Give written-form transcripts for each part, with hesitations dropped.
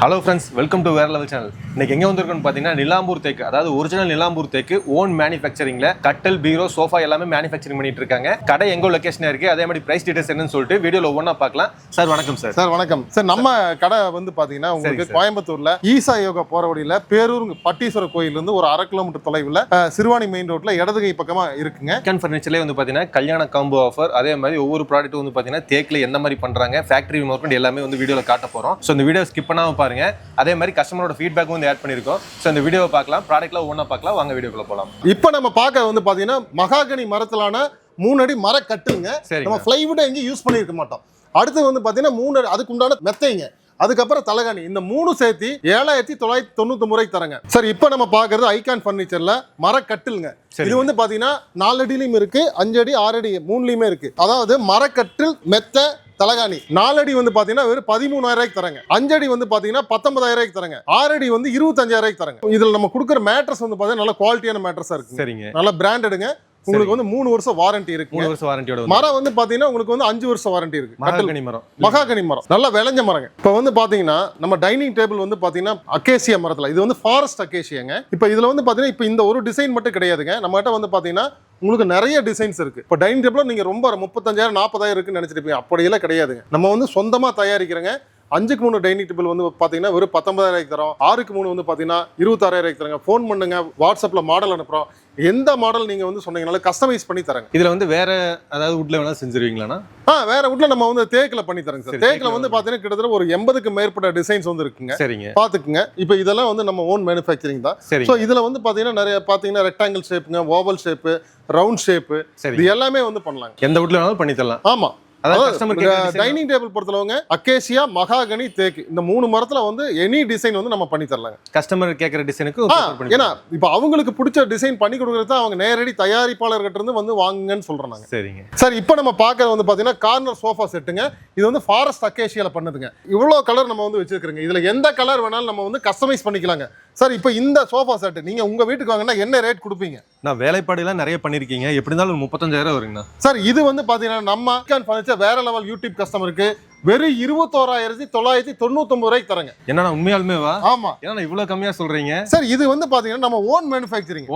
Hello friends, welcome to Vera Level channel. இன்னைக்கு எங்க வந்திருக்கோம்னு பாத்தீங்கன்னா நிலாம்பூர் தேக்கு, அதாவது ஒரிஜினல் நிலாம்பூர் தேக்கு ஓன் மேனுஃபேக்சரிங்ல கட்டல், பீரோ, சோஃபா எல்லாமே மேனுஃபேக்சரிங் பண்ணிட்டு இருக்காங்க. கடை எங்க லொகேஷனா இருக்கு, அதே மாதிரி பிரைஸ் டீடைல்ஸ் என்னன்னு சொல்லிட்டு வீடியோல ஒவ்வொண்ணா பார்க்கலாம். சார் வணக்கம் சார். சார் வணக்கம் சார். நம்ம கடை வந்து பாத்தீங்கன்னா உங்களுக்கு கோயம்புத்தூர்ல ஈசா யோகா போற வழியில பேரூர் பட்டீஸ்வரர் கோயில் இருந்து ஒரு 1/2 கிலோமீட்டர் தொலைவுல சிறுவாணி மெயின் ரோட்ல இடதுகை பக்கமா இருக்குங்க. கேன் ஃபர்னிச்சர்ல வந்து பாத்தீங்கன்னா கல்யாண காம்போ ஆஃபர், அதே மாதிரி ஒவ்வொரு ப்ராடக்ட் வந்து பாத்தீங்கன்னா தேக்குல என்ன மாதிரி பண்றாங்க, ஃபேக்டரி மார்க்கெட் எல்லாமே வந்து வீடியோல காட்ட போறோம். சோ இந்த வீடியோ ஸ்கிப் பண்ணாம பாருங்க. அதே மாதிரி கஸ்டமரோட ஃபீட்பேக் வந்து ஆட் பண்ணிருக்கோம். சோ இந்த வீடியோவை பார்க்கலாம், ப்ராடக்ட்ல ஒவ்வொண்ணா பார்க்கலாம். வாங்க வீடியோக்குள்ள போலாம். இப்போ நம்ம பார்க்க வந்து பாத்தீங்கன்னா மகாகனி மரத்திலான 3 அடி மர கட்டுங்க. நம்ம பிளைவுட் எங்கேயும் யூஸ் பண்ணிருக்க மாட்டோம். அடுத்து வந்து பாத்தீங்கன்னா 3 அடி அதுக்கு உண்டான மெத்தைங்க, அதுக்கப்புறம் தலகாணி, இந்த 3 சேர்த்து 7990 ரூபாய்க்கு தரங்க சார். இப்போ நம்ம பாக்குறது ஐகான் ஃபர்னிச்சர்ல மர கட்டிலுங்க. இது வந்து பாத்தீங்கன்னா 4 அடியிலும் இருக்கு, 5 அடி, 6 அடி 3லயுமே இருக்கு. அதாவது மரக்கட்டில், மெத்த, தலகாணி. 4 அடி வந்து பாத்தீங்கன்னா வெறும் 13,000 ரூபாய்க்கு தரங்க. 5 அடி வந்து பாத்தீங்கன்னா 19,000 ரூபாய்க்கு தரங்க. 6 அடி வந்து 25,000 ரூபாய்க்கு தரங்க. இதுல நம்ம கொடுக்குற மேட்ரஸ் வந்து பாத்தீங்கன்னா நல்ல குவாலிட்டியான மேட்ரஸா இருக்கு. சரிங்க, நல்ல பிராண்டடுங்க. உங்களுக்கு வந்து 3 வருஷம் வாரண்டி இருக்கு. 3 வருஷம் வாரண்டியோட மரம் வந்து பாத்தீங்கன்னா உங்களுக்கு வந்து 5 வருஷம் வாரண்டி இருக்கு. மகாகனி மரம் நல்லா விளைஞ்ச மரங்க. இப்ப வந்து பாத்தீங்கன்னா நம்ம டைனிங் டேபிள் வந்து பாத்தீங்கன்னா அக்கேசியா மரத்துல, இது வந்து ஃபாரஸ்ட் அக்கேசியாங்க. இப்ப இதுல வந்து பாத்தீங்கன்னா இப்ப இந்த ஒரு டிசைன் மட்டும் கிடையாதுங்க. நம்ம கிட்ட வந்து பாத்தீங்கன்னா உங்களுக்கு நிறைய டிசைன்ஸ் இருக்கு. இப்போ டைனிங் டேபிள் நீங்க ரொம்ப 35,000 40,000 இருக்குன்னு நினைச்சிருப்பீங்க. அப்படியெல்லாம் கிடையாதுங்க. நம்ம வந்து சொந்தமா தயாரிக்கிறோங்க. 5க்கு 3 டைனிங் டேபிள் வந்து பாத்தீங்கன்னா வெறும் 19,000 ரூபாய்க்கு தரோம். 6க்கு 3 வந்து பாத்தீங்கன்னா 26,000 ரூபாய்க்கு தரங்க. ஃபோன் பண்ணுங்க, வாட்ஸ்அப்ல மாடல் அனுப்புறோம். எந்த மாடல் நீங்க வந்து சொன்னீங்கனால கஸ்டமைஸ் பண்ணி தரங்க. இதுல வந்து வேற அதாவது வுட்ல வேணா செஞ்சிருவீங்களானா? வேற வுட்ல நம்ம வந்து தேக்குல பண்ணி தரங்க சார். தேக்குல வந்து பாத்தீங்கன்னா கிட்டத்தட்ட ஒரு 80க்கு மேற்பட்ட டிசைன்ஸ் வந்து இருக்குங்க. சரிங்க, பாத்துக்குங்க. இப்போ இதெல்லாம் வந்து நம்ம ஓன் மேனுஃபேக்சரிங் தான். சோ இதுல வந்து பாத்தீங்கன்னா நிறைய பாத்தீங்கன்னா ரெக்டாங்கிள் ஷேப்புங்க, ஓவல் ஷேப், ரவுண்ட் ஷேப், இது எல்லாமே வந்து பண்ணலாம். எந்த வுட்ல வேணாலும் பண்ணி தரலாம். ஆமா. டைனிங் டேபிள் பொறுத்தளவுங்க அக்கேசியா, மகாகனி, தேக்கு இந்த 3 மரத்துல வந்து எனி டிசைன் வந்து நம்ம பண்ணி தரலாங்க. கஸ்டமர் கேக்குற டிசைனுக்கு. ஏன்னா இப்ப அவங்களுக்கு பிடிச்ச டிசைன் பண்ணி கொடுக்கறது அவங்க நேரடி தயாரிப்பாளர்கிட்ட இருந்து வந்து வாங்குங்கன்னு சொல்றாங்க. சரிங்க சார். இப்போ நம்ம பார்க்கறது வந்து பாத்தீங்கன்னா கார்னர் சோஃபா செட்டுங்க. இது வந்து ஃபாரஸ்ட் அக்கேசியால பண்ணுதுங்க. இவ்வளவு கலர் நம்ம வந்து வச்சிருக்கோங்க. இதுல எந்த கலர் வேணாலும் நம்ம வந்து கஸ்டமைஸ் பண்ணிக்கலாங்க சார். இப்போ இந்த சோஃபா செட் நீங்க உங்க வீட்டுக்கு வாங்கினா என்ன ரேட் கொடுப்பீங்க? நான் வேலைப்பாடு எல்லாம் நிறைய பண்ணிருக்கீங்க, எப்படி இருந்தாலும் 35,000 வருங்கண்ணா சார். இது வந்து பாத்தீங்கன்னா நம்ம ஐகான் ஃபர்னிச்சர் வேற லெவல் யூடியூப் கஸ்டமருக்கு வெறும் 21,999 ரூபாய்க்கு தரங்க. என்னன்னா உண்மையாலுமே வா? ஆமா. ஏன்னா இவ்வளவு கம்மியா சொல்றீங்க சார்? இது வந்து பாத்தீங்கன்னா நம்ம ஓன் மேனுஃபேக்சரிங்.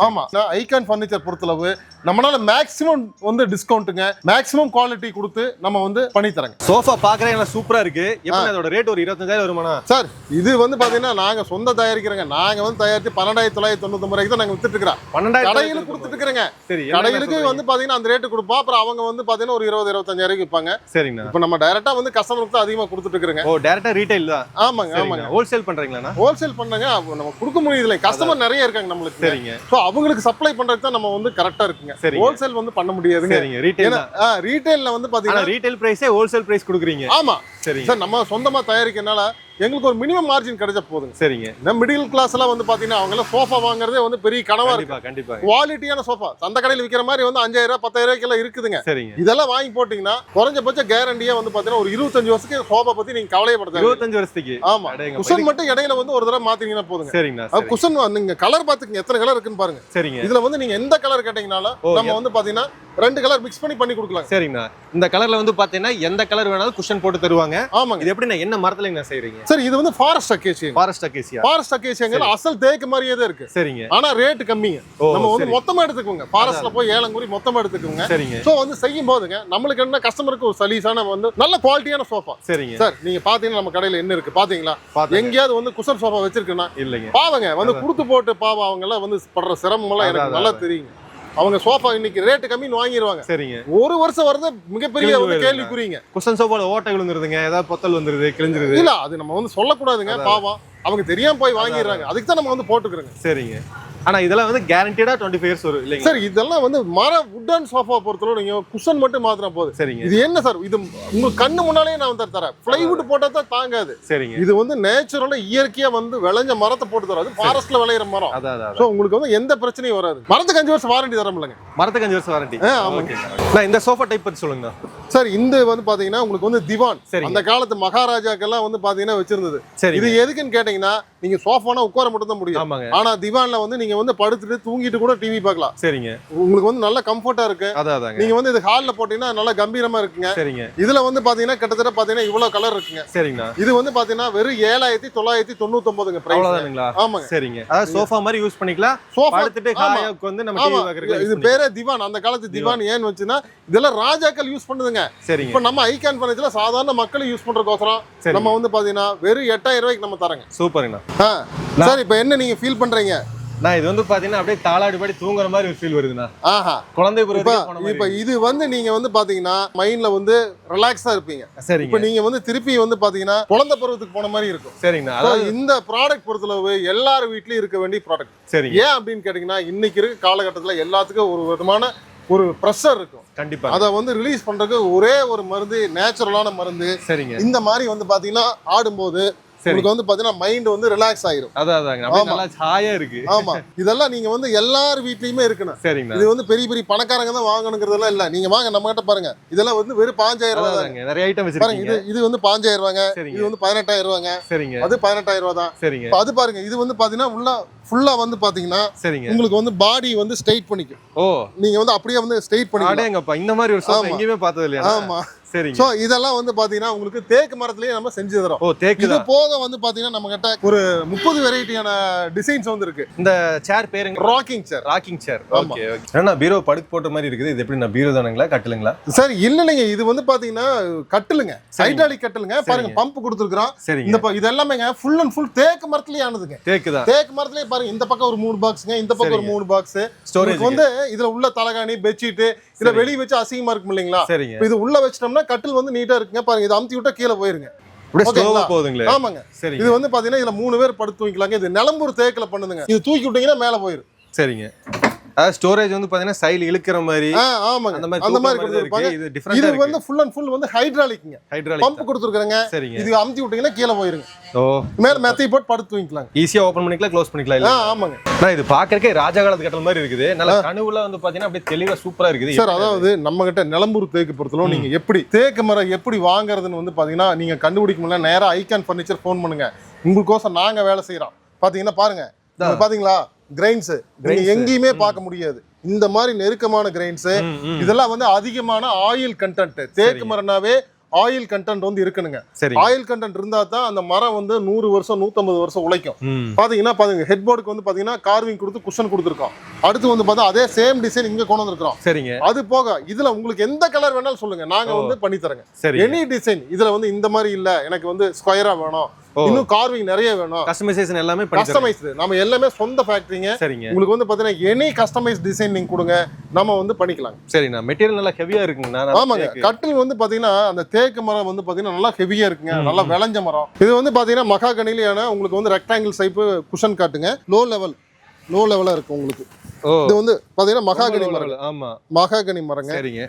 ஆமா. ஐகான் ஃபர்னிச்சர் பொறுத்தளவு நம்மளால மேக்ஸிமம் வந்து டிஸ்கவுண்ட்டுங்க, மேக்ஸிமம் குவாலிட்டி கொடுத்து நம்ம வந்து பண்ணி தரங்க. சோஃபா பாக்குறேன் சூப்பரா இருக்கு. எப்படி அதோட ரேட் ஒரு 25,000 வருமானா? சார் இது வந்து பாத்தீங்கன்னா நாங்க சொந்த தயாரிக்கிறோங்க. நாங்க வந்து தயாரித்து 12,999 ரூபாய்க்கு தான் நாங்க வித்துட்டு இருக்கிறோம். 12,000 கடையில கொடுத்துட்டு இருக்கிறோங்க. சரி, கடையிலுக்கு வந்து பாத்தீங்கன்னா அந்த ரேட்டு கொடுப்போம். அப்புறம் அவங்க வந்து பாத்தீங்கன்னா ஒரு 20-25,000 விற்பாங்க. சரிங்க. இப்போ நம்ம டைரக்டா வந்து கஸ்டமருக்கு தான் அதிகமா கொடுத்துட்டு இருக்கறங்க. ஓ, டைரக்டா ரீட்டைல் தான். ஆமாங்க, ஆமாங்க. ஹோல்சேல் பண்றீங்களானா? ஹோல்சேல் பண்ணங்க. நம்ம கொடுக்க முடியல, கஸ்டமர் நிறைய இருக்காங்க நம்மளுக்கு. சரிங்க. சோ அவங்களுக்கு சப்ளை பண்றது தான் நம்ம வந்து கரெக்ட்டா இருக்குங்க. ஹோல்சேல் வந்து பண்ண முடியாதுங்க. சரிங்க. ரீட்டைல் ரீட்டைல்ல வந்து பாத்தீங்கன்னா ரீட்டைல் பிரைஸே ஹோல்சேல் பிரைஸ் கொடுக்குறீங்க. ஆமா. சரிங்க சார். நம்ம சொந்தமா தயாரிக்கிறனால எங்களுக்கு ஒரு மினிமம் மார்ஜின் கிடைச்சா போதுங்க. சரிங்க. இந்த மிடில் கிளாஸ் எல்லாம் வந்து பாத்தீங்கன்னா அவங்க எல்லாம் சோஃபா வாங்குறதே வந்து பெரிய கனவா இருக்கு. கண்டிப்பா குவாலிட்டியான சோஃபா அந்த கடையில் விற்கிற மாதிரி வந்து 5,000 10,000 ரூபாய்க்கு எல்லாம் இருக்குதுங்க. சரிங்க. இதெல்லாம் வாங்கி போட்டீங்கன்னா குறைஞ்சபட்ச கேரண்டியா வந்து பாத்தீங்கன்னா ஒரு 25 வருஷத்துக்கு சோஃபா பத்தி நீங்க கவலையப்படாதீங்க. 25 வருஷத்துக்கு. ஆமா. குஷன் மட்டும் இடையில வந்து ஒரு தடவை மாத்தீங்கன்னா போதுங்க. சரிங்க. குஷன் நீங்க கலர் பாத்துக்கங்க, எத்தனை கலர் இருக்குன்னு பாருங்க. சரிங்க. இதுல வந்து நீங்க எந்த கலர் கேட்டீங்கனாலும் நம்ம வந்து பாத்தீங்கன்னா 2 கலர் மிக்ஸ் பண்ணி கொடுக்கலாம். சரிங்க. இந்த கலர்ல வந்து பாத்தீங்கன்னா எந்த கலர் வேணாலும் குஷன் போட்டு தருவாங்க. ஆமாங்க. இது எப்படி என்ன மரத்துல என்ன செய்றீங்க? சார் இது வந்து ஃபாரஸ்ட் அக்கேசியா. ஃபாரஸ்ட் அக்கேசியாங்க அசல் தேக்கு மாதிரியே தான் இருக்கு. சரிங்க. ஆனா ரேட் கம்மிங்க. நம்ம வந்து மொத்தமா எடுத்துக்கோங்க. ஃபாரஸ்ட்ல போய் ஏலங்குறி மொத்தமா எடுத்துக்கோங்க. சரிங்க. சோ வந்து செய்யும் போதுங்க நம்மளுக்கு என்ன கஸ்டமருக்கு ஒரு சலீசான வந்து நல்ல குவாலிட்டியான சோஃபா. சரிங்க சார். நீங்க பாத்தீங்கன்னா நம்ம கடையில என்ன இருக்கு பாத்தீங்களா? எங்கயாவது வந்து குஷன் சோஃபா வச்சிருக்கேன்னா இல்லைங்க. பாவங்க வந்து குடுத்து போட்டு பாவம் அவங்க எல்லாம் வந்து படுற சிரமம் எல்லாம் எனக்கு நல்லா தெரியுங்க. அவங்க சோஃபா இன்னைக்கு ரேட் கம்மின்னு வாங்கிடுவாங்க. சரிங்க. ஒரு வருஷம் வரது மிகப்பெரிய வந்து கேள்விக்குறீங்க. குஷன் சோஃபால ஓட்டை விழுந்துருதுங்க, ஏதாவது பொத்தல் வந்துருது, கிழிஞ்சிருது. இல்ல அது நம்ம வந்து சொல்லக்கூடாதுங்க. பாவம் அவங்க தெரியாம போய் வாங்கிடுறாங்க. அதுக்கு தான் நம்ம வந்து போட்டுக்கிறோங்க. சரிங்க. ஆனா இதெல்லாம் வந்து கேரண்டடா 25 இயர்ஸ் வரும் இல்லைங்க சார்? இதெல்லாம் வந்து மர வுடன் சோஃபா பொறுத்தவரை நீங்க குஷன் மட்டும் மாத்தினா போதும். சரிங்க. இது என்ன சார்? இது உங்க கண்ணு முன்னாலே நான் வந்து தரேன். பிளைவுட் போட்டா தான் தாங்காது. சரிங்க. இது வந்து நேச்சுரலா இயற்கையா வந்து விளைஞ்ச மரத்தை போட்டு தராது. ஃபாரஸ்ட்ல விளையிற மரம். சோ உங்களுக்கு வந்து எந்த பிரச்சனையும் வராது. மரத்துக்கு 5 வருஷம் வாரண்டி தரமில்லைங்க. மரத்துக்கு 5 வருஷம் வாரண்டி. ஆமாங்க. இந்த சோஃபா டைப் பத்தி சொல்லுங்க சார். இந்த வந்து பாத்தீங்கன்னா உங்களுக்கு வந்து திவான் அந்த காலத்து மகாராஜாக்கெல்லாம் வந்து பாத்தீங்கன்னா வச்சிருந்தது. இது எதுக்குன்னு கேட்டீங்கன்னா நீங்க சோஃபானா உட்கார மட்டும் தான் முடியும். ஆமாங்க. ஆனா திவான்ல வந்து நீங்க வந்து படுத்துட்டு தூங்கிட்டு கூட டிவி பார்க்கலாம். சரிங்க. உங்களுக்கு வந்து நல்ல கம்ஃபர்ட்டா இருக்கு. அதாங்க. நீங்க வந்து இது ஹால்ல போட்டீங்கன்னா நல்லா கம்பீரமா இருக்குங்க. சரிங்க. இதுல வந்து பாத்தீங்கன்னா கிட்டத்தட்ட பாத்தீங்கன்னா இவ்வளவு கலர் இருக்குங்க. சரிங்கண்ணா. இது வந்து பாத்தீங்கன்னா வெறும் 7999ங்க பிரைஸ். அவ்வளவுதானுங்களா? ஆமாங்க. சரிங்க. அதாவது சோஃபா மாதிரி யூஸ் பண்ணிக்கலாம். சோஃபா படுத்துட்டு ஹாயா உட்கார்ந்து நம்ம டிவி பார்க்கறதுக்கு. இது பேரே திவான். அந்த காலத்து திவான் ஏன் வச்சுனா இதெல்லாம் ராஜாக்கள் யூஸ் பண்ணுதுங்க. சரிங்க. இப்போ நம்ம ஐகான் ஃபர்னிச்சர்ல சாதாரண மக்கள் யூஸ் பண்றதுக்கோசரம் நம்ம வந்து பாத்தீங்கன்னா வெறும் 8000 ரூபாய்க்கு நம்ம தரங்க. சூப்பர்ங்கண்ணா. சார் இப்போ என்ன நீங்க ஃபீல் பண்றீங்க? நான் இது வந்து பாத்தீங்கன்னா அப்படியே தாளாடிபடி தூங்குற மாதிரி ஒரு ஃபீல் வருதுண்ணா. ஆஹா. குழந்தை பருவத்துக்கு போன மாதிரி. இப்போ இது வந்து நீங்க வந்து பாத்தீங்கன்னா மைண்ட்ல வந்து ரிலாக்ஸா இருப்பீங்க. சரிங்க. இப்போ நீங்க வந்து திருப்பி வந்து பாத்தீங்கன்னா குழந்தை பருவத்துக்கு போன மாதிரி இருக்கும். சரிங்கண்ணா. அதாவது இந்த ப்ராடக்ட் பொறுத்தளவு எல்லார் வீட்லயும் இருக்க வேண்டிய ப்ராடக்ட். சரிங்க. ஏன் அப்படின்னு கேட்டீங்கன்னா இன்னைக்கு இருக்க காலகட்டத்துல எல்லாத்துக்கும் ஒரு விதமான ஒரு ப்ரெஷர் இருக்கும். கண்டிப்பா. அதை வந்து ரிலீஸ் பண்றதுக்கு ஒரே ஒரு மருந்து, நேச்சுரலான மருந்து. சரிங்க. இந்த மாதிரி வந்து பாத்தீங்கன்னா ஆடும்போது உங்களுக்கு வந்து பாத்தீங்கன்னா மைண்ட் வந்து ரிலாக்ஸ் ஆயிரும். அதாங்க. அப்படியே நல்லா ஹாயா இருக்கு. ஆமா. இதெல்லாம் நீங்க வந்து எல்லார் வீட்லயுமே இருக்கணும். சரிங்க. இது வந்து பெரிய பெரிய பணக்காரங்க தான் வாங்கணுங்கிறதெல்லாம் இல்ல. நீங்க வாங்க நம்ம கிட்ட பாருங்க. இதெல்லாம் வந்து வெறும் 5000 ரூபாய் தான். நிறைய ஐட்டம் வச்சிருக்கீங்க. பாருங்க இது வந்து 5000 ரூபாங்க. இது வந்து 18000 ரூபாங்க. சரிங்க. அது 18000 ரூபாய் தான். சரிங்க. அது பாருங்க இது வந்து பாத்தீங்கன்னா ஃபுல்லா வந்து பாத்தீங்கன்னா சரிங்க. உங்களுக்கு வந்து பாடி வந்து ஸ்ட்ரைட் பண்ணிக்கும். ஓ. நீங்க வந்து அப்படியே வந்து ஸ்ட்ரைட் பண்ணிக்கலாம். அடேங்கப்பா, இந்த மாதிரி ஒரு சோஃபா எங்கேயுமே பார்த்தது இல்லையா? ஆமா. சரிங்க. சோ இதெல்லாம் வந்து பாத்தீங்கன்னா உங்களுக்கு தேக்கு மரத்திலேயே நம்ம செஞ்சு தரோம். ஓ, தேக்கு. இது போக வந்து பாத்தீங்கன்னா நம்ம கிட்ட ஒரு 30 வெரைட்டியான டிசைன்ஸ் வந்து இருக்கு. இந்த சேர் பேருங்க rocking chair. Rocking chair. Okay okay. ஏன்னா பீரோ படுக்க போட்ட மாதிரி இருக்குது. இது எப்படி நான் பீரோ தானுங்களா கட்டிலுங்களா? சார் இல்லைங்க, இது வந்து பாத்தீங்கன்னா கட்டிலுங்க. ஹைட்ராலிக் கட்டிலுங்க. பாருங்க பம்ப் கொடுத்துருக்கோம். இந்த இது எல்லாமேங்க ஃபுல் அண்ட் ஃபுல் தேக்கு மரத்திலேயே ஆனதுங்க. தேக்கு தான். தேக்கு மரத்திலேயே பாருங்க இந்த பக்கம் ஒரு 3 பாக்ஸ்ங்க, இந்த பக்கம் ஒரு 3 பாக்ஸ். ஸ்டோரேஜ் வந்து இதுல உள்ள தலகாணி, பெட்ஷீட் இத வெளிய வச்சு அசிங்கமா இருக்கும் இல்லீங்களா? இது உள்ள வச்சிட்டோம்னா கட்டில் வந்து நீட்டா இருக்குங்க. பாருங்க இது அமுத்தி விட்டா கீழ போயிருங்க. அப்படியே ஸ்லோவா போகுதுங்களே. ஆமாங்க. இது வந்து பாத்தீங்கன்னா இதுல 3 பேர் படுத்து தூங்கிக்கலாங்க. இது நிலம்பூர் தேக்குல பண்ணுதுங்க. இது தூக்கி விட்டீங்கன்னா மேல போயிரும். சரிங்க. அதாவது ஸ்டோரேஜ் வந்து பாத்தீங்கன்னா சைல் இழுக்கிற மாதிரி. ஆமாங்க. அந்த மாதிரி கொடுத்திருப்பாங்க. இது டிஃபரண்டா இருக்கு. இது வந்து ஃபுல் அண்ட் ஃபுல் வந்து ஹைட்ராலிக்ங்க. பம்ப் கொடுத்திருக்காங்க. இது அமுத்தி விட்டீங்கன்னா கீழ போயிருங்க. ஓ. மேல மெத்தை போட்டு படுத்து தூங்கிக்கலாம். ஈஸியா ஓபன் பண்ணிக்கலாம், க்ளோஸ் பண்ணிக்கலாம் இல்ல? ஆமாங்க. நான் இது பாக்கறதுக்கே ராஜா காலத்து கட்டல் மாதிரி இருக்குது. நல்ல கனவுல வந்து பாத்தீங்கன்னா அப்படியே தெளிவா சூப்பரா இருக்குது. சார் அதாவது நம்ம கிட்ட நிலம்பூர் தேக்கு பொறுத்தளவு நீங்க எப்படி தேக்கு மரம் எப்படி வாங்குறதுன்னு வந்து பாத்தீங்கன்னா நீங்க கண்டுபிடிக்க முடியல, நேரா ஐகான் ஃபர்னிச்சர் ஃபோன் பண்ணுங்க. உங்களுக்கோசம் நாங்க வேலை செய்யறோம். பாத்தீங்கன்னா பாருங்க. பாத்தீங்களா கிரைன்ஸ் நீங்க எங்கேயுமே பார்க்க முடியாது. இந்த மாதிரி நெருக்கமான கிரைன்ஸ் இதெல்லாம் வந்து அதிகமான ஆயில் கண்டென்ட். தேக்கு மரம்னாவே ஆயில் கண்டென்ட் வந்து இருக்கணுங்க. ஆயில் கண்டென்ட் இருந்தா தான் அந்த மரம் வந்து 100 வருஷம் 150 வருஷம் உழைக்கும். பாத்தீங்கன்னா பாருங்க ஹெட் போர்டுக்கு வந்து பாத்தீங்கன்னா கார்விங் கொடுத்து குஷன் கொடுத்துருக்கோம். அடுத்து வந்து பார்த்தா அதே சேம் டிசைன் இங்க கொண்டு வந்திருக்கோம். சரிங்க. அது போக இதுல உங்களுக்கு எந்த கலர் வேணாலும் சொல்லுங்க, நாங்க வந்து பண்ணி தரங்க. Any design. இதுல வந்து இந்த மாதிரி இல்ல, எனக்கு வந்து ஸ்கொயரா வேணும், இன்னும் கார்விங் நிறைய வேணும், கஸ்டமைசேஷன் எல்லாமே பண்ணி தரேன். கஸ்டமைஸ்டு நம்ம எல்லாமே சொந்த ஃபேக்டரிங்க. உங்களுக்கு வந்து பாத்தீங்கன்னா எனி கஸ்டமைஸ் டிசைன் நீங்க கொடுங்க, நம்ம வந்து பண்ணிக்கலாம். சரிண்ணா. மெட்டீரியல் நல்லா ஹெவியா இருக்குங்க. ஆமாங்க. கட்டில் வந்து பாத்தீங்கன்னா அந்த தேக்கு மரம் வந்து பாத்தீங்கன்னா நல்லா ஹெவியா இருக்குங்க, நல்லா விளைஞ்ச மரம். இது வந்து பாத்தீங்கன்னா மகாகனிலியான உங்களுக்கு வந்து ரெக்டாங்கிள் டைப் குஷன் காட்டுங்க. லோ லெவலா இருக்கு உங்களுக்கு. இது வந்து பாத்தீங்கன்னா மகாகனி மரம். ஆமா, மகாகனி மரங்க. சரிங்க.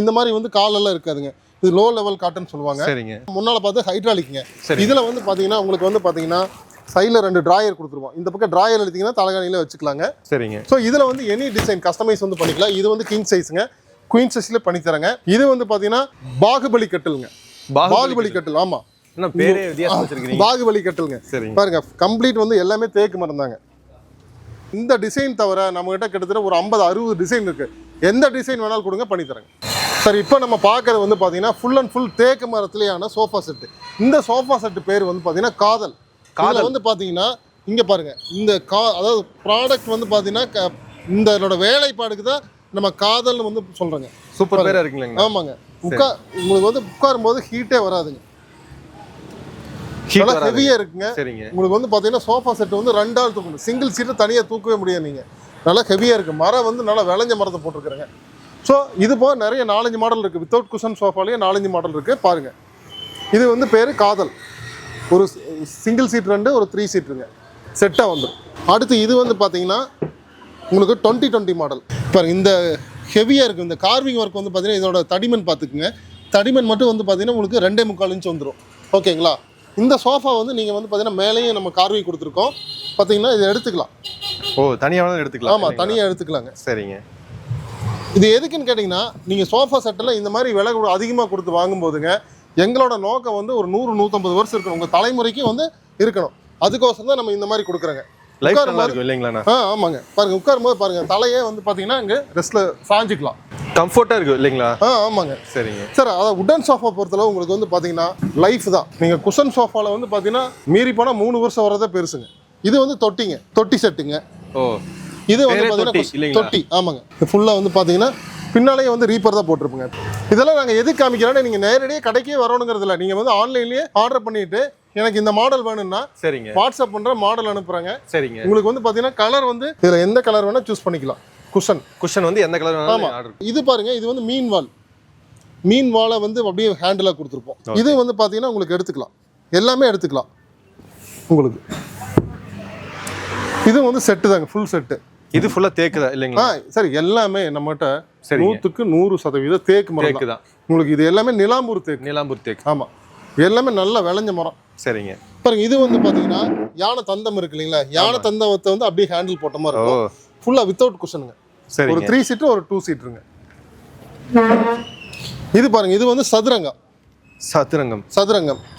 இந்த மாதிரி வந்து காலெல்லாம் இருக்காதுங்க. இது லோ லெவல் காட்டன் சொல்லுவாங்க. சரிங்க. முன்னால பார்த்து ஹைட்ராலிக்ங்க. இதுல வந்து பாத்தீங்கன்னா உங்களுக்கு வந்து பாத்தீங்கன்னா சைடுல 2 டிராயர் கொடுத்துருவோம். இந்த பக்கம் டிராயர் எடுத்தீங்கன்னா தலகாணியில வச்சுக்கலாங்க. சரிங்க. ஸோ இதுல வந்து எனி டிசைன் கஸ்டமைஸ் வந்து பண்ணிக்கலாம். இது வந்து கிங் சைஸ்ங்க, குயின் சைஸ்ல பண்ணி தரங்க. இது வந்து பாத்தீங்கன்னா பாகுபலி கட்டிலுங்க. பாகுபலி கட்டில். ஆமா, பேரே வித்தியாசமா வச்சிருக்கீங்க. பாகுபலி கட்டிலுங்க. பாருங்க கம்ப்ளீட் வந்து எல்லாமே தேக்கு மரம் தாங்க. இந்த டிசைன் தவிர நம்ம கிட்ட கிட்டத்தட்ட ஒரு 50-60 டிசைன் இருக்கு. எந்த டிசைன் வேணாலும் கொடுங்க, பண்ணி தரேங்க. சார் இப்போ நம்ம பார்க்கறது வந்து பார்த்தீங்கன்னா ஃபுல் அண்ட் ஃபுல் தேக்கு மரத்துலேயான சோஃபா செட்டு. இந்த சோஃபா செட்டு பேர் வந்து பார்த்தீங்கன்னா காதல். காதல் வந்து பார்த்தீங்கன்னா இங்கே பாருங்க, இந்த அதாவது ப்ராடக்ட் வந்து பார்த்தீங்கன்னா இந்த இதோட வேலைப்பாடுக்கு தான் நம்ம காதல்னு வந்து சொல்கிறோங்க. சூப்பர் பேராக இருக்குங்களா? ஆமாங்க. உங்களுக்கு வந்து உட்காரும்போது ஹீட்டே வராதுங்க, நல்லா ஹெவியா இருக்குங்க. சரிங்க. உங்களுக்கு வந்து பாத்தீங்கன்னா சோஃபா செட் வந்து 2 ஆள் தூக்கணும், சிங்கிள் சீட்டு தனியா தூக்கவே முடியாது. நீங்க நல்லா ஹெவியா இருக்கு. மரம் வந்து நல்லா விளைஞ்ச மரத்தை போட்டுருக்குறேங்க. ஸோ இது போக நிறைய 4-5 மாடல் இருக்கு. வித்தவுட் குஷன் சோஃபாலேயே 4-5 மாடல் இருக்கு. பாருங்க, இது வந்து பேரு காதல். ஒரு சிங்கிள் சீட் 2, ஒரு 3 சீட்டுங்க செட்டா வந்துடும். அடுத்து இது வந்து பாத்தீங்கன்னா உங்களுக்கு 2020 மாடல். பாருங்க இந்த ஹெவியா இருக்கு. இந்த கார்விங் ஒர்க் வந்து பாத்தீங்கன்னா இதோட தடிமன் பார்த்துக்குங்க. தடிமன் மட்டும் வந்து பாத்தீங்கன்னா உங்களுக்கு 2.25 இன்ச் வந்துடும். ஓகேங்களா? இந்த சோஃபா வந்து நீங்கள் வந்து பார்த்தீங்கன்னா மேலேயும் நம்ம கார்விங் கொடுத்துருக்கோம். பார்த்தீங்கன்னா இதை எடுத்துக்கலாம். ஓ, தனியாக எடுத்துக்கலாம். ஆமாம், தனியாக எடுத்துக்கலாங்க. சரிங்க. இது எதுக்குன்னு கேட்டிங்கன்னா நீங்கள் சோஃபா செட்டில் இந்த மாதிரி விலை அதிகமாக கொடுத்து வாங்கும்போதுங்க எங்களோட நோக்கம் வந்து ஒரு 100-150 வருஷம் இருக்கணும், உங்கள் தலைமுறைக்கு வந்து இருக்கணும். அதுக்கோசரம் தான் நம்ம இந்த மாதிரி கொடுக்குறோங்க. லைஃப் நல்லா இருக்கும் இல்லைங்களா? ஆமாங்க. பாருங்க உட்காரும் போது பாருங்க தலையே வந்து பாத்தீங்கன்னா இங்க ரெஸ்ட்ல சாஞ்சிக்கலாம். கம்ஃபர்ட்டா இருக்கும் இல்லைங்களா? ஆமாங்க. சரிங்க சார். அதாவது உடன் சோஃபா பொறுத்தளவு உங்களுக்கு வந்து பாத்தீங்கன்னா லைஃப் தான். நீங்க குஷன் சோஃபால வந்து பாத்தீங்கன்னா மீறி போனா 3 வருஷம் வரதே பெருசுங்க. இது வந்து தொட்டி செட்டுங்க. ஓ, இது வந்து பாத்தீங்கன்னா தொட்டி. ஆமாங்க. ஃபுல்லா வந்து பாத்தீங்கன்னா பின்னாலேயே வந்து ரீப்பர் தான் போட்டிருப்போங்க. இதெல்லாம் நாங்கள் எது காமிக்கிறோன்னா நீங்கள் நேரடியாக கடைக்கே வரணுங்கிறது இல்லை. நீங்கள் வந்து ஆன்லைன்லேயே ஆர்டர் பண்ணிட்டு எனக்கு இந்த மாடல் வேணும்னா சரிங்க வாட்ஸ்அப் பண்ணுற மாடல் அனுப்புகிறாங்க. சரிங்க. உங்களுக்கு வந்து பார்த்தீங்கன்னா கலர் வந்து இதில் எந்த கலர் வேணால் சூஸ் பண்ணிக்கலாம். குஷன் வந்து எந்த கலர் வேணாலும் ஆமாம். இது பாருங்க, இது வந்து மீன் வாலை வந்து அப்படியே ஹேண்டிலாக கொடுத்துருப்போம். இது வந்து பார்த்தீங்கன்னா உங்களுக்கு எடுத்துக்கலாம், எல்லாமே எடுத்துக்கலாம் உங்களுக்கு. இது வந்து செட்டு தாங்க, ஃபுல் செட்டு. இது ஃபுல்லா தேக்கு தான் இல்லைங்களா? சரி, எல்லாமே நம்மகிட்ட 100% 100% தேக்கு மரம் தான் உங்களுக்கு. இது எல்லாமே நிலாம்பூர் தேக்கு. ஆமா, எல்லாமே நல்லா விளைஞ்ச மரம். சரிங்க. பாருங்க, இது வந்து பாத்தீங்கன்னா யானை தந்தம் இருக்கு இல்லைங்களா? யானை தந்தத்தை வந்து அப்படியே ஹேண்டில் போட்ட மாதிரி இருக்கும். ஃபுல்லா வித்தவுட் குஷனுங்க. ஒரு 3 சீட்டர் ஒரு 2 சீட்டருங்க. இது பாருங்க, இது வந்து சதுரங்கம்.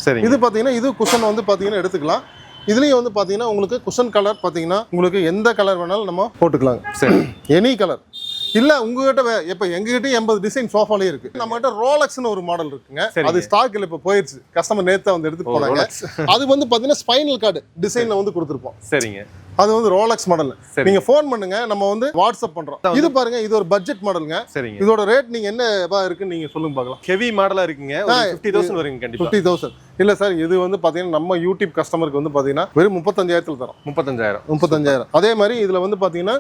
சரி. இது பாத்தீங்கன்னா இது குஷன் வந்து பாத்தீங்கன்னா எடுத்துக்கலாம். இதுலயும் வந்து பாத்தீங்கன்னா உங்களுக்கு குஷன் கலர் பாத்தீங்கன்னா உங்களுக்கு எந்த கலர் வேணாலும் நம்ம போட்டுக்கலாங்க. சரி, எனி கலர் இல்ல உங்ககிட்ட. இப்ப எங்ககிட்ட 80 டிசைன் சோஃபாலே இருக்கு. நம்ம கிட்ட ரோலக்ஸ்னு ஒரு மாடல் இருக்குங்க. அது ஸ்டாக்ல இப்ப போயிருச்சு. கஸ்டமர் நேத்தா வந்து எடுத்து போனாங்க. அது வந்து பாத்தீங்கன்னா ஸ்பைனல் கார்டு டிசைன்ல வந்து கொடுத்துருப்போம். சரிங்க. அது வந்து ரோலக்ஸ் மாடல். நீங்க ஃபோன் பண்ணுங்க, நம்ம வந்து வாட்ஸ்அப் பண்றோம். இது பாருங்க, இது ஒரு பட்ஜெட் மாடலுங்க. சரிங்க. இதோட ரேட் நீங்க என்ன இருக்குன்னு நீங்க சொல்லுங்க பார்க்கலாம். ஹெவி மாடலா இருக்குங்க. 50,000 வருங்க கண்டிப்பா. 50,000 இல்ல சார். இது வந்து பாத்தீங்கன்னா நம்ம யூடியூப் கஸ்டமருக்கு வந்து பாத்தீங்கன்னா வெறும் 35,000 தரோம். 35,000. அதே மாதிரி இதுல வந்து பாத்தீங்கன்னா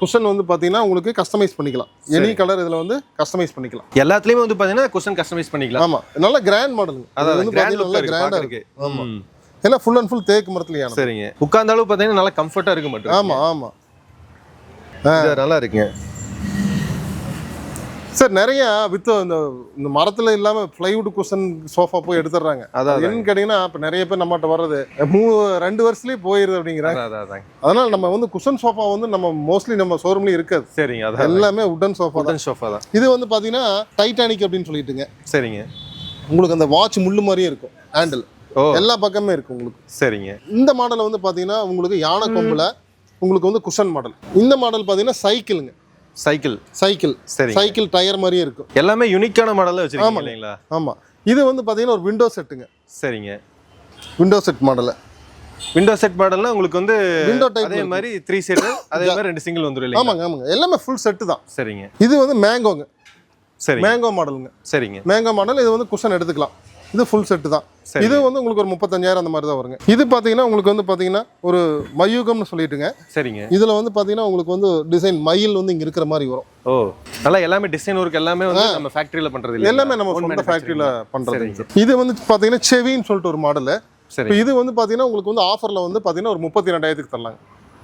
குஷன் வந்து பாத்தீங்கன்னா உங்களுக்கு கஸ்டமைஸ் பண்ணிக்கலாம். எனி கலர் இதுல வந்து கஸ்டமைஸ் பண்ணிக்கலாம். எல்லாத்துலயுமே வந்து பாத்தீங்கன்னா குஷன் கஸ்டமைஸ் பண்ணிக்கலாம். ஆமா, நல்ல கிராண்ட் மாடல். அது வந்து பாத்தீங்கன்னா நல்ல கிராண்டா இருக்கு. ஆமா, எல்லாம் ஃபுல் அண்ட் ஃபுல் தேக்கு மரத்துலயா. சரிங்க. உட்கார்ந்தாலும் பாத்தீங்கன்னா நல்லா கம்ஃபர்ட்டா இருக்கு மட்டும். ஆமா. இது நல்லா இருக்குங்க சார். நிறைய இந்த மரத்துல இல்லாம பிளைவுட் குஷன் சோஃபா போய் எடுத்துறாங்க. அதாவது என்னன்னு கேட்டீங்கன்னா இப்ப நிறைய பேர் நம்மகிட்ட வர்றது 2 வருஷத்துலயே போயிருது அப்படிங்கிறாங்க. அதனால நம்ம வந்து குஷன் சோஃபா வந்து நம்ம மோஸ்ட்லி நம்ம ஷோரூம்லயே இருக்காது. சரிங்க. எல்லாமே உடன் சோஃபா தான். இது வந்து பாத்தீங்கன்னா டைட்டானிக் அப்படின்னு சொல்லிட்டுங்க. சரிங்க. உங்களுக்கு அந்த வாட்ச் முள்ளு மாதிரியே இருக்கும் ஹேண்டில். எல்லா பக்கமே இருக்கு உங்களுக்கு. சரிங்க. இந்த மாடல் வந்து பாத்தீங்கன்னா உங்களுக்கு யானை கொம்புல உங்களுக்கு வந்து குஷன் மாடல். இந்த மாடல் பாத்தீங்கன்னா சைக்கிள் டயர் மாதிரியே இருக்கும். எல்லாமே யூனிக்கான மாடல்ல வச்சிருக்கீங்க இல்லீங்களா? ஆமா. இது வந்து பாத்தீங்கன்னா ஒரு விண்டோ செட்டுங்க. சரிங்க. விண்டோ செட் மாடல்னா உங்களுக்கு வந்து விண்டோ டைப். அதே மாதிரி 3 சீட்டர், அதே மாதிரி 2 சிங்கிள் வந்துரும் இல்லீங்களா? ஆமாங்க. எல்லாமே ஃபுல் செட் தான். சரிங்க. இது வந்து மேங்கோங்க. சரி, மேங்கோ மாடலுங்க. சரிங்க. Mango model. இது வந்து குஷன் எடுத்துக்கலாம். இது ஃபுல் செட்டு தான். இது வந்து உங்களுக்கு ஒரு 35,000 அந்த மாதிரி தான் வருங்க. இது பாத்தீங்கன்னா உங்களுக்கு வந்து பாத்தீங்கன்னா ஒரு மயூகம்னு சொல்லிட்டுங்க. சரிங்க. இதுல வந்து பாத்தீங்கன்னா உங்களுக்கு வந்து டிசைன் மயில் வந்து இங்க இருக்கிற மாதிரி வரும். ஓ, நல்லா எல்லாமே டிசைன் ஒர்க் எல்லாமே வந்து நம்ம ஃபேக்டரியில பண்றது இல்ல, எல்லாமே நம்ம சொந்த ஃபேக்டரியில பண்றது. இது வந்து பாத்தீங்கன்னா செவின்னு சொல்லிட்டு ஒரு மாடல். இது வந்து பாத்தீங்கன்னா உங்களுக்கு வந்து ஆஃபர்ல வந்து பாத்தீங்கன்னா ஒரு 32,000க்கு தரலாங்க.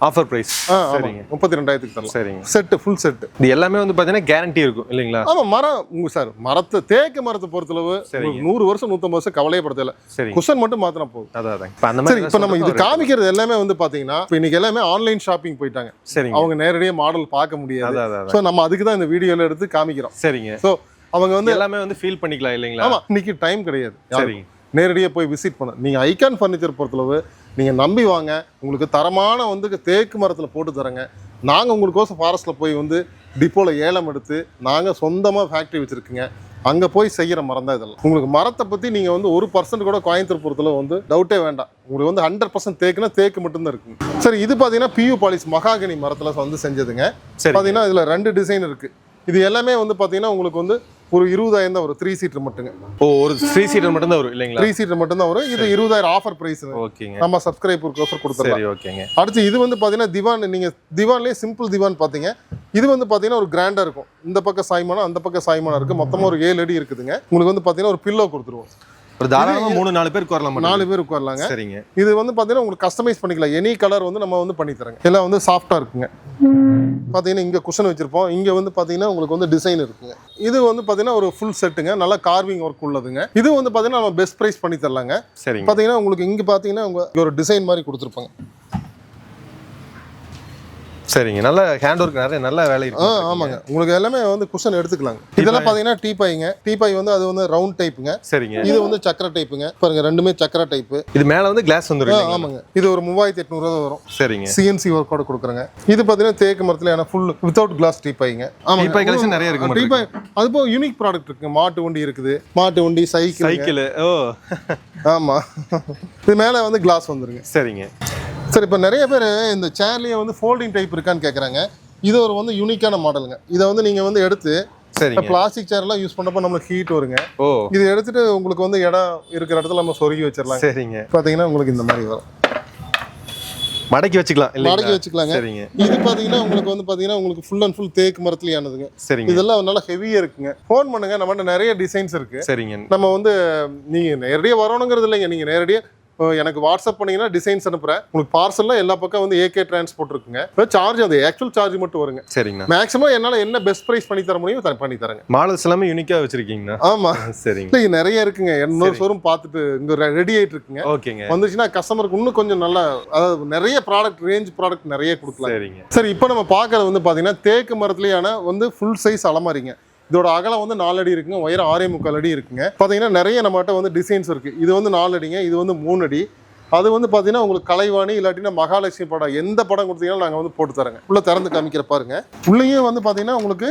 Offer price. சரிங்க. 32,000க்கு தரலாம். சரிங்க. Set, full set. இது எல்லாமே வந்து பாத்தீங்கன்னா கேரண்டி இருக்கும் இல்லீங்களா? ஆமா. மரம் சார், தேக்கு மரத்தை பொறுத்தளவு 100 வருஷம் 150 வருஷம் கவலையப்படுத்தல. குஷன் மட்டும் மாத்தினா போதும். அதான். இப்போ நம்ம இது காமிக்கிறது எல்லாமே வந்து பாத்தீங்கன்னா இன்னைக்கு எல்லாமே ஆன்லைன் ஷாப்பிங் போயிட்டாங்க. சரிங்க. அவங்க நேரடியாக மாடல் பார்க்க முடியாது. ஸோ நம்ம அதுக்கு தான் இந்த வீடியோல எடுத்து காமிக்கிறோம். சரிங்க. ஸோ அவங்க வந்து எல்லாமே வந்து ஃபீல் பண்ணிக்கலாம் இல்லைங்களா? ஆமா. இன்னைக்கு டைம் கிடையாது. சரிங்க. நேரடியாக போய் விசிட் பண்ண. நீங்கள் ஐகான் ஃபர்னிச்சர் பொறுத்தளவு நீங்கள் நம்பி வாங்க. உங்களுக்கு தரமான வந்து தேக்கு மரத்தில் போட்டு தரேங்க. நாங்கள் உங்களுக்கோசம் ஃபாரஸ்ட்டில் போய் வந்து டிப்போவில் ஏலம் எடுத்து நாங்கள் சொந்தமாக ஃபேக்ட்ரி வச்சுருக்குங்க. அங்கே போய் செய்கிற மரம் தான் இதெல்லாம். உங்களுக்கு மரத்தை பற்றி நீங்கள் வந்து 1% கூட கோயம்புத்தூர் பொறுத்தளவு வந்து டவுட்டே வேண்டாம். உங்களுக்கு வந்து 100% தேக்குன்னா தேக்கு மட்டும்தான் இருக்குங்க. சரி, இது பார்த்தீங்கன்னா பியூ பாலிஸ் மகாகனி மரத்தில் வந்து செஞ்சதுங்க. சரி. பார்த்தீங்கன்னா இதில் 2 டிசைன் இருக்குது. இது எல்லாமே வந்து பார்த்தீங்கன்னா உங்களுக்கு வந்து ஒரு 20,000 தான் வரும். 3 சீட்டர் மட்டுங்க. ஓ, ஒரு 3 சீட்டர் மட்டும் தான் வரும் இல்லைங்களா? 3 சீட்டர் மட்டும் தான் வரும். இது 20,000 ஆஃபர் பிரைஸ். ஓகேங்க. நம்ம சப்ஸ்கிரைபருக்கு கொடுத்துறோம். சரி, ஓகேங்க. அடுத்து இது வந்து பாத்தீங்கன்னா திவான். நீங்க திவான்லயே சிம்பிள் திவான் பாத்தீங்க. இது வந்து பாத்தீங்கன்னா ஒரு கிராண்டா இருக்கும். இந்த பக்கம் சாய்மானம், அந்த பக்கம் சாய்மானம் இருக்கு. மொத்தமா ஒரு 7 அடி இருக்குதுங்க. உங்களுக்கு வந்து பாத்தீங்கன்னா ஒரு பில்லோ கொடுத்துருவோம். ஒரு தாராளமா 3-4 பேர் உட்காரலாம். 4 பேர் உட்காரலாங்க. சரிங்க. இது வந்து பாத்தீங்கன்னா உங்களுக்கு கஸ்டமைஸ் பண்ணிக்கலாம். எனி கலர் வந்து நம்ம வந்து பண்ணி தரங்க. எல்லாம் வந்து சாஃப்டா இருக்குங்க. பாத்தீங்கன்னா இங்க குஷன் வச்சிருப்போம். இங்க வந்து பாத்தீங்கன்னா உங்களுக்கு வந்து டிசைன் இருக்குங்க. இது வந்து பாத்தீங்கன்னா ஒரு ஃபுல் செட்டுங்க. நல்லா கார்விங் ஒர்க் உள்ளதுங்க. இது வந்து பாத்தீங்கன்னா நம்ம பெஸ்ட் பிரைஸ் பண்ணி தரலாங்க. சரிங்க. பாத்தீங்கன்னா உங்களுக்கு இங்க பாத்தீங்கன்னா ஒரு டிசைன் மாதிரி கொடுத்துருப்பாங்க. சரிங்க. நல்ல ஹேண்ட் ஒர்க் நிறைய நல்ல வேலை இருக்கு. ஆமாங்க. உங்களுக்கு எல்லாமே வந்து குஷன் எடுத்துக்கலாங்க. இதெல்லாம் பாத்தீங்கன்னா டீபாய்ங்க. டீபாய் வந்து அது வந்து ரவுண்ட் டைப்புங்க. சரிங்க. இது வந்து சக்கர டைப்புங்க. பாருங்க ரெண்டுமே சக்கர டைப். இது மேல வந்து கிளாஸ் வந்துரும். ஆமாங்க. இது ஒரு 3800 ரூபாய் வரும். சரிங்க. CNC ஒர்க் ஓட கொடுக்குறாங்க. இது பாத்தீங்கன்னா தேக்கு மரத்துல ஃபுல் வித்தவுட் கிளாஸ் டீபாய்ங்க. ஆமாங்க. டீபாய் கலெக்ஷன் நிறைய இருக்கு. டீபாய் அது போக யூனிக் ப்ராடக்ட் இருக்கு. மாட்டு வண்டி இருக்குது. மாட்டு வண்டி, சைக்கிள். ஓ ஆமா. இது மேல வந்து கிளாஸ் வந்துருங்க. சரிங்க. சரி, இப்போ நிறைய பேர் இந்த சேர்லயே வந்து ஃபோல்டிங் டைப் இருக்கான்னு கேட்குறாங்க. இது ஒரு வந்து யூனிக்கான மாடலுங்க. இதை வந்து நீங்கள் வந்து எடுத்து பிளாஸ்டிக் சேர்லாம் யூஸ் பண்ணப்போ நம்மளுக்கு ஹீட் வருங்க. இது எடுத்துட்டு உங்களுக்கு வந்து இடம் இருக்கிற இடத்துல நம்ம சொருகி வச்சிடலாம். சரிங்க. பார்த்தீங்கன்னா உங்களுக்கு இந்த மாதிரி வரும். மடக்கி வச்சுக்கலாம். மடக்கி வச்சுக்கலாங்க. சரிங்க. இது பார்த்தீங்கன்னா உங்களுக்கு வந்து பார்த்தீங்கன்னா உங்களுக்கு ஃபுல் அண்ட் ஃபுல் தேக்கு மரத்துலயானதுங்க. சரிங்க. இதெல்லாம் நல்லா ஹெவியா இருக்குங்க. ஃபோன் பண்ணுங்க, நம்மகிட்ட நிறைய டிசைன்ஸ் இருக்கு. சரிங்க. நம்ம வந்து நீங்க நேரடியாக வரணுங்கிறது இல்லைங்க. நீங்க நேரடியாக எனக்கு வாட்ஸ்அப் பண்ணீங்கன்னா டிசைன்ஸ் அனுப்புறேன். உங்களுக்கு பார்சல்ல எல்லா பக்கம் வந்து AK டிரான்ஸ்போர்ட் இருக்குங்க. சார்ஜ் அது ஆக்சுவல் சார்ஜ் மட்டும் வருங்க. சரிங்க. மேக்ஸிமம் என்னால என்ன பெஸ்ட் பிரைஸ் பண்ணி தர முடியும் பண்ணி தரேங்க. மாடல்ஸ் எல்லாமே யூனிக்கா வச்சிருக்கீங்க. ஆமா. சரிங்க. இல்ல நிறைய இருக்குங்க. இன்னொரு ஷோரூம் பார்த்துட்டு இங்க ரெடி ஆயிட்டு இருக்குங்க. ஓகேங்க. வந்துச்சுன்னா கஸ்டமருக்கு இன்னும் கொஞ்சம் நல்லா, அதாவது நிறைய ப்ராடக்ட் ரேஞ்ச் ப்ராடக்ட் நிறைய கொடுக்கலாம். சரிங்க. சரி, இப்போ நம்ம பார்க்கறது வந்து பாத்தீங்கன்னா தேக்கு மரத்துலயான வந்து ஃபுல் சைஸ் அலமாரிங்க. இதோட அகலம் வந்து 4 அடி இருக்குங்க. உயரம் 6.25 அடி இருக்குங்க. பாத்தீங்கன்னா நிறைய நம்மகிட்ட வந்து டிசைன்ஸ் இருக்கு. இது வந்து 4 அடிங்க. இது வந்து 3 அடி. அது வந்து பாத்தீங்கன்னா உங்களுக்கு கலைவாணி இல்லாட்டினா மகாலட்சுமி படம் எந்த படம் கொடுத்தீங்கன்னா நாங்க வந்து போட்டு தரேங்க. உள்ள திறந்து காமிக்கிற பாருங்க. உள்ளேயும் வந்து பாத்தீங்கன்னா உங்களுக்கு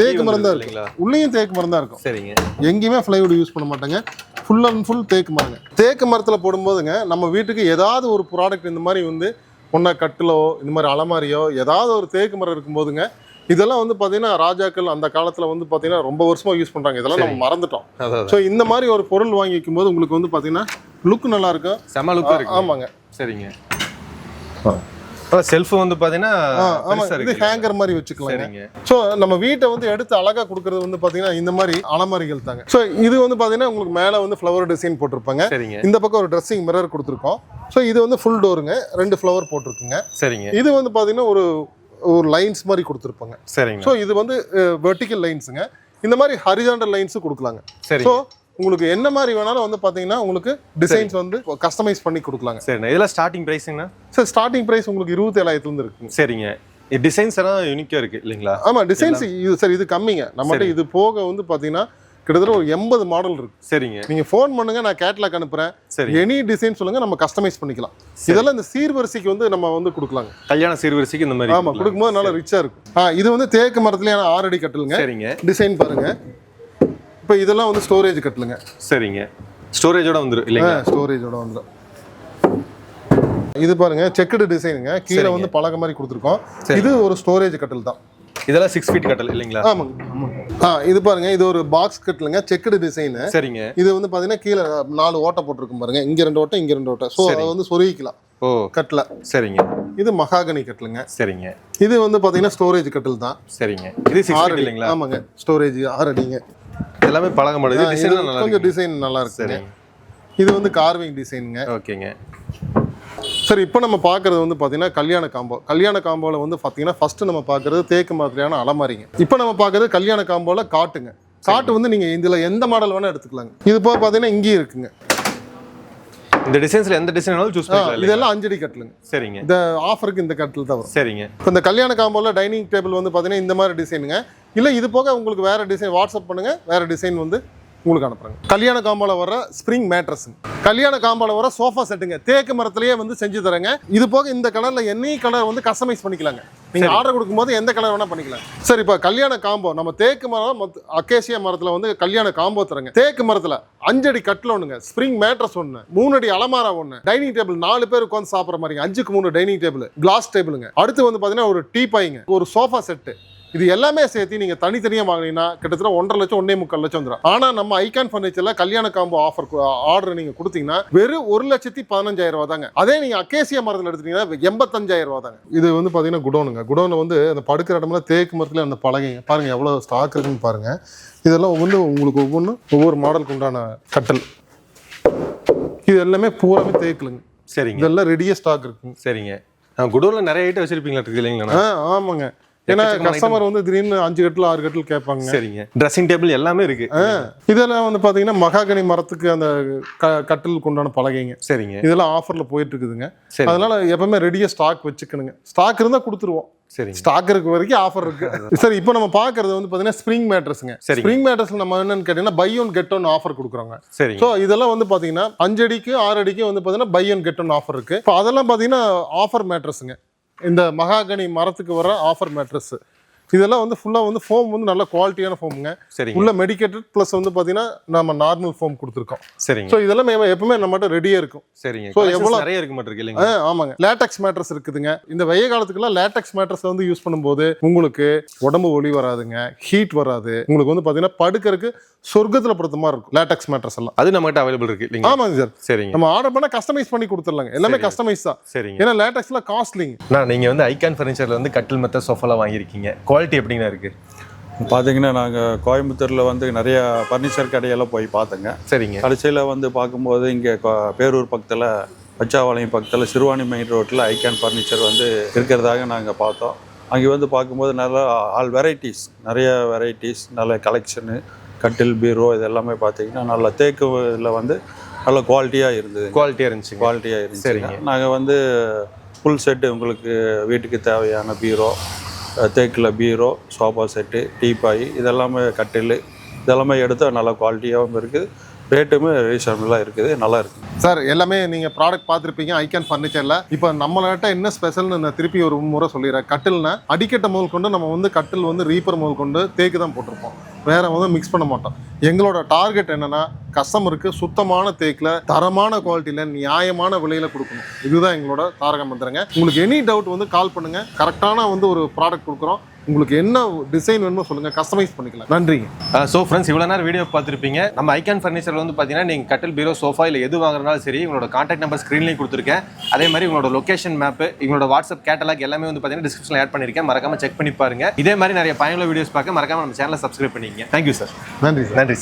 தேக்கு மரம் தான் இருக்கு. உள்ளேயும் தேக்கு மரம் தான் இருக்கும். சரிங்க. எங்கேயுமே பிளைவுட் யூஸ் பண்ண மாட்டாங்க. ஃபுல் அண்ட் ஃபுல் தேக்கு மரங்க. தேக்கு மரத்துல போடும்போதுங்க நம்ம வீட்டுக்கு ஏதாவது ஒரு ப்ராடக்ட் இந்த மாதிரி வந்து ஒன்னா கட்டிலோ இந்த மாதிரி அலமாரியோ ஏதாவது ஒரு தேக்கு மரம் இருக்கும்போதுங்க இதெல்லாம் வந்து பாத்தீங்கன்னா ராஜாக்கள் அந்த காலத்துல வந்து பாத்தீங்கன்னா ரொம்ப வருஷமா யூஸ் பண்றாங்க. இதெல்லாம் நம்ம மறந்துட்டோம். ஸோ இந்த மாதிரி ஒரு பொருள் வாங்கி வைக்கும் போது உங்களுக்கு வந்து பாத்தீங்கன்னா லுக் நல்லா இருக்கும். செம லுக் இருக்கு. ஆமாங்க. சரிங்க. செல்ஃப் வந்து பாத்தீங்கன்னா இது ஹேங்கர் மாதிரி வச்சுக்கலாம். ஸோ நம்ம வீட்டை வந்து எடுத்து அழகா கொடுக்கறது வந்து பாத்தீங்கன்னா இந்த மாதிரி அலமாரிகள் தாங்க. ஸோ இது வந்து பாத்தீங்கன்னா உங்களுக்கு மேல வந்து ஃப்ளவர் டிசைன் போட்டிருப்பாங்க. இந்த பக்கம் ஒரு ட்ரெஸ்ஸிங் மிரர் கொடுத்துருக்கோம். ஸோ இது வந்து ஃபுல் டோருங்க. 2 ஃப்ளவர் போட்டிருக்குங்க. சரிங்க. இது வந்து பாத்தீங்கன்னா ஒரு லைன்ஸ் மாதிரி கொடுத்துருப்பாங்க. சரிங்க. ஸோ இது வந்து வெர்டிக்கல் லைன்ஸுங்க. இந்த மாதிரி ஹரிசாண்டல் லைன்ஸும் கொடுக்கலாங்க. சரி. ஸோ உங்களுக்கு என்ன மாதிரி வேணாலும் வந்து பாத்தீங்கன்னா உங்களுக்கு டிசைன்ஸ் வந்து கஸ்டமைஸ் பண்ணி கொடுக்கலாங்க. சரிண்ணா. இதெல்லாம் ஸ்டார்டிங் பிரைஸுங்கண்ணா? சார் ஸ்டார்டிங் பிரைஸ் உங்களுக்கு 27,000 இருந்து இருக்குங்க. சரிங்க. டிசைன்ஸ் எல்லாம் யூனிக்கா இருக்கு இல்லைங்களா? ஆமா, டிசைன்ஸ் இது சார் இது கம்மிங்க. நம்மகிட்ட இது போக வந்து பாத்தீங்கன்னா கிட்டத்தட்ட ஒரு 80 மாடல் இருக்கு. சரிங்க. நீங்க ஃபோன் பண்ணுங்க, நான் கேட்டலாக் அனுப்புறேன். எனி டிசைன் சொல்லுங்க, நம்ம கஸ்டமைஸ் பண்ணிக்கலாம். இதெல்லாம் இந்த சீர்வரிசைக்கு வந்து நம்ம வந்து கொடுக்கலாங்க. கல்யாண சீர்வரிசைக்கு இந்த மாதிரி. ஆமா, கொடுக்கும்போது நல்லா ரிச்சா இருக்கும். இது வந்து தேக்கு மரத்துலயான 6 அடி கட்டலுங்க. சரிங்க. டிசைன் பாருங்க. இப்போ இதெல்லாம் வந்து ஸ்டோரேஜ் கட்டலுங்க. சரிங்க. ஸ்டோரேஜோட வந்துரும் இல்லைங்களா? ஸ்டோரேஜோட வந்துரும். இது பாருங்க செக்குடு டிசைனுங்க. கீழே வந்து பலகை மாதிரி கொடுத்துருக்கோம். இது ஒரு ஸ்டோரேஜ் கட்டல் தான். இதெல்லாம் 6 ஃபீட் கட்டல் இல்லைங்களா? ஆமாங்க. இது பாருங்க, இது ஒரு பாக்ஸ் கட்டலுங்க. Checked design. சரிங்க. இது வந்து பாத்தீங்கன்னா கீழே 4 ஓட்டை போட்டிருக்கும் பாருங்க. இங்க 2 ஓட்டை, இங்க 2 ஓட்டை. ஸோ அதை வந்து சொருகிக்கலாம். ஓ, கட்டல. சரிங்க. இது மகாகனி கட்டலுங்க. சரிங்க. இது வந்து பாத்தீங்கன்னா ஸ்டோரேஜ் கட்டல் தான். சரிங்க. இது 6 ஃபீட் இல்லைங்களா? ஆமாங்க. ஸ்டோரேஜ் 6 அடிங்க. எல்லாமே பலகை மாடல். இது டிசைன் நல்லா இருக்கு. கொஞ்சம் டிசைன் நல்லா இருக்கு. சரிங்க. இது வந்து கார்விங் டிசைனுங்க. ஓகேங்க. சரி, இப்போ நம்ம பார்க்கறது வந்து பார்த்தீங்கன்னா கல்யாண காம்போ. கல்யாண காம்போவில் வந்து பார்த்தீங்கன்னா ஃபர்ஸ்ட் நம்ம பார்க்கறது தேக்கு மாதிரியான அலமாரிங்க. இப்போ நம்ம பார்க்கறது கல்யாண காம்போவில் காட்டுங்க. காட்டு வந்து நீங்கள் இதில் எந்த மாடல் வேணால் எடுத்துக்கலாங்க. இது போக பார்த்தீங்கன்னா இங்கேயும் இருக்குங்க. இந்த டிசைன்ஸ்ல எந்த டிசைன் வேணாலும் சூஸ் பண்ணிக்கலாம். இதெல்லாம் 5 அடி கட்டலுங்க. சரிங்க. இந்த ஆஃபருக்கு இந்த கட்டில் தான் வரும். சரிங்க. இப்போ இந்த கல்யாண காம்போவில் டைனிங் டேபிள் வந்து பார்த்தீங்கன்னா இந்த மாதிரி டிசைனுங்க. இல்லை இது போக உங்களுக்கு வேற டிசைன் வாட்ஸ்அப் பண்ணுங்க, வேற டிசைன் வந்து உங்களுக்கு அனுப்புறாங்க. கல்யாண காம்போல வர ஸ்ப்ரிங் மேட்ரஸுங்க. கல்யாண காம்போல வர சோஃபா செட்டுங்க. தேக்கு மரத்திலேயே வந்து செஞ்சு தரேங்க. இது போக இந்த கலர்ல எனி கலர் வந்து கஸ்டமைஸ் பண்ணிக்கலாங்க. நீங்க ஆர்டர் கொடுக்கும்போது எந்த கலர் வேணா பண்ணிக்கலாம். சரி, இப்போ கல்யாண காம்போ நம்ம தேக்கு மரம் அக்கேசியா மரத்துல வந்து கல்யாண காம்போ தரங்க. தேக்கு மரத்துல 5 அடி கட்டில் ஒண்ணுங்க, ஸ்ப்ரிங் மேட்ரஸ் ஒண்ணு, 3 அடி அலமாரா ஒண்ணு, டைனிங் டேபிள் 4 பேர் உட்காந்து சாப்பிட்ற மாதிரி 5க்கு 3 டைனிங் டேபிள், கிளாஸ் டேபிளுங்க. அடுத்து வந்து பாத்தீங்கன்னா ஒரு டீ பாய்ங்க, ஒரு சோஃபா செட்டு. இது எல்லாமே சேர்த்து நீங்க தனித்தனியா வாங்கினீங்கன்னா கிட்டத்தட்ட 1.5 லட்சம் 1.25 லட்சம் வந்துடும். ஆனா நம்ம ஐகான் ஃபர்னிச்சர்ல கல்யாண காம்போ ஆஃபர் ஆர்டர் நீங்க கொடுத்தீங்கன்னா வெறும் 1,15,000 ரூபா தாங்க. அதே நீங்க அக்கேசியா மரத்தில் எடுத்தீங்கன்னா 85,000 ரூபா தாங்க. இது வந்து பாத்தீங்கன்னா குடோனுங்க. குடோன்ல வந்து அந்த படுக்கிற இடம்ல தேக்கு மரத்துல அந்த பலகைங்க பாருங்க எவ்வளவு ஸ்டாக் இருக்குன்னு பாருங்க. இதெல்லாம் உங்களுக்கு ஒவ்வொரு மாடலுக்கு உண்டான கட்டல். இது எல்லாமே பூராமே தேக்குலுங்க. சரிங்க. இதெல்லாம் ரெடியா ஸ்டாக் இருக்குங்க. சரிங்க. குடோன்ல நிறைய ஐட்டம் வச்சிருப்பீங்களா இல்லைங்களா? ஆமாங்க. ஏன்னா கஸ்டமர் வந்து திடீர்னு 5 கட்டில் 6 கட்டில் கேட்பாங்க. சரிங்க. ட்ரெஸ்ஸிங் டேபிள் எல்லாமே இருக்கு. இதெல்லாம் வந்து பாத்தீங்கன்னா மகாகனி மரத்துக்கு அந்த கட்டிலுக்கு உண்டான பலகைங்க. சரிங்க. இதெல்லாம் ஆஃபர்ல போயிட்டு இருக்குதுங்க. அதனால எப்பவுமே ரெடியா ஸ்டாக் வச்சுக்கணுங்க. ஸ்டாக் இருந்தா கொடுத்துருவோம். சரி, ஸ்டாக் இருக்க வரைக்கும் ஆஃபர் இருக்கு. சரி, இப்போ நம்ம பாக்குறது வந்து பாத்தீங்கன்னா ஸ்ப்ரிங் மேட்ரஸ்ங்க. ஸ்ப்ரிங் மேட்ரஸ்ல நம்ம என்னன்னு கேட்டீங்கன்னா buy one get one offer கொடுக்குறாங்க. சரி. ஸோ இதெல்லாம் வந்து பாத்தீங்கன்னா 5 அடிக்கு 6 அடிக்கு வந்து பாத்தீங்கன்னா buy one get one offer இருக்கு. இப்போ அதெல்லாம் பாத்தீங்கன்னா ஆஃபர் மேட்ரஸ்ங்க. இந்த மகாகனி மரத்துக்கு வர ஆஃபர் மேட்ரஸ் இதெல்லாம் வந்து ஃபுல்லா வந்து ஃபோம் வந்து நல்ல குவாலிட்டியான ஃபோமுங்க. உள்ள மெடிக்கேட்டட் ப்ளஸ் வந்து பாத்தீங்கன்னா நம்ம நார்மல் ஃபோம் கொடுத்துருக்கோம். சரிங்க. ஸோ இதெல்லாம் எப்பவுமே நம்மகிட்ட ரெடியா இருக்கும். சரிங்க. ஸோ எவ்வளவு நிறைய இருக்க மாட்டிருக்கு இல்லைங்க? ஆமாங்க. லேட்டக்ஸ் மேட்ரஸ் இருக்குதுங்க. இந்த வெய்ய காலத்துக்குலாம் லேட்டக்ஸ் மேட்ரஸ் வந்து யூஸ் பண்ணும்போது உங்களுக்கு உடம்பு ஒளி வராதுங்க, ஹீட் வராது. உங்களுக்கு வந்து பாத்தீங்கன்னா படுக்கிறதுக்கு சொர்க்கத்துல படுத்த மாதிரி இருக்கும் லேட்டக்ஸ் மேட்ரஸ் எல்லாம். அது நம்மகிட்ட அவைலபிள் இருக்கு இல்லைங்க? ஆமாங்க சார். சரிங்க. நம்ம ஆர்டர் பண்ணா கஸ்டமைஸ் பண்ணி கொடுத்துடலாங்க. எல்லாமே கஸ்டமைஸ் தான். சரிங்க. ஏன்னா லேட்டக்ஸ்ல காஸ்ட்லிங்க. நீங்க வந்து ஐகான் ஃபர்னிச்சர்ல வந்து கட்டில் மெத்த சோஃபாலாம் வாங்கியிருக்கீங்க. குவாலிட்டி எப்படிங்க இருக்கு? பார்த்தீங்கன்னா நாங்கள் கோயம்புத்தூரில் வந்து நிறைய ஃபர்னிச்சர் கடையெல்லாம் போய் பார்த்தோங்க. சரிங்க. கடைசியில் வந்து பார்க்கும்போது இங்கே பேரூர் பக்கத்தில் பச்சாவாளையம் பக்கத்தில் சிறுவாணி மெயின் ரோட்டில் ஐகான் ஃபர்னிச்சர் வந்து இருக்கிறதாக நாங்கள் பார்த்தோம். அங்கே வந்து பார்க்கும்போது நல்லா ஆல் வெரைட்டிஸ், நிறைய வெரைட்டிஸ், நல்ல கலெக்ஷனு, கட்டில் பீரோ இது எல்லாமே பார்த்தீங்கன்னா நல்ல தேக்குல வந்து நல்ல குவாலிட்டியாக இருந்தது. குவாலிட்டியாக இருந்துச்சு. சரிங்க. நாங்கள் வந்து ஃபுல் செட்டு உங்களுக்கு வீட்டுக்கு தேவையான பீரோ, தேக்கில் பீரோ, சோஃபா செட்டு, டீபாய் இதெல்லாமே கட்டில் இதெல்லாமே எடுத்தால் நல்ல குவாலிட்டியாகவும் இருக்குது, ரேட்டுமே ரீசனபிளாக இருக்குது, நல்லா இருக்குது சார். எல்லாமே நீங்கள் ப்ராடக்ட் பார்த்துருப்பீங்க ஐகான் ஃபர்னிச்சரில். இப்போ நம்மள்கிட்ட என்ன ஸ்பெஷல்னு நான் திருப்பி ஒரு முறை சொல்லிடுறேன். கட்டில்னா அடிக்கட்டை முதல் கொண்டு நம்ம வந்து கட்டில் வந்து ரீப்பர் முதல் கொண்டு தேக்கு தான் போட்டிருப்போம், வேற வந்து மிக்ஸ் பண்ண மாட்டோம். எங்களோட டார்கெட் என்னன்னா கஸ்டமருக்கு சுத்தமான தேக்கில் தரமான குவாலிட்டியில் நியாயமான விலையில கொடுக்கணும். இதுதான் எங்களோட தாரக மந்திரங்க. உங்களுக்கு எனி டவுட் வந்து கால் பண்ணுங்க. கரெக்டான வந்து ஒரு ப்ராடக்ட் கொடுக்குறோம். உங்களுக்கு என்ன டிசைன் வேணுமோ சொல்லுங்க, கஸ்டமைஸ் பண்ணிக்கலாம். நன்றிங்க. ஸோ ஃப்ரெண்ட்ஸ், இவ்வளோ நேரம் வீடியோ பார்த்துருப்பீங்க. நம்ம ஐகான் ஃபர்னிச்சர் வந்து பார்த்தீங்கன்னா நீங்கள் கட்டில் பீரோ சோஃபா இல்லை எது வாங்குறதுனாலும் சரி, உங்களோட கான்டாக்ட் நம்பர் ஸ்க்ரீன்லேயும் கொடுத்துருக்கேன். அதே மாதிரி உங்களோட லொகேஷன் மேப்பு, எங்களோட வாட்ஸ்அப் கேட்டலாக் எல்லாமே வந்து பார்த்தீங்கன்னா டிஸ்கிரிப்ஷனில் ஆட் பண்ணியிருக்கேன். மறக்காம செக் பண்ணி பாருங்க. இதே மாதிரி நிறைய பயனுள்ள வீடியோஸ் பார்க்க மறக்காம நம்ம சேனலை சப்ஸ்கிரைப் பண்ணிக்கங்க. Thank you sir. நன்றி சார். நன்றி சார்.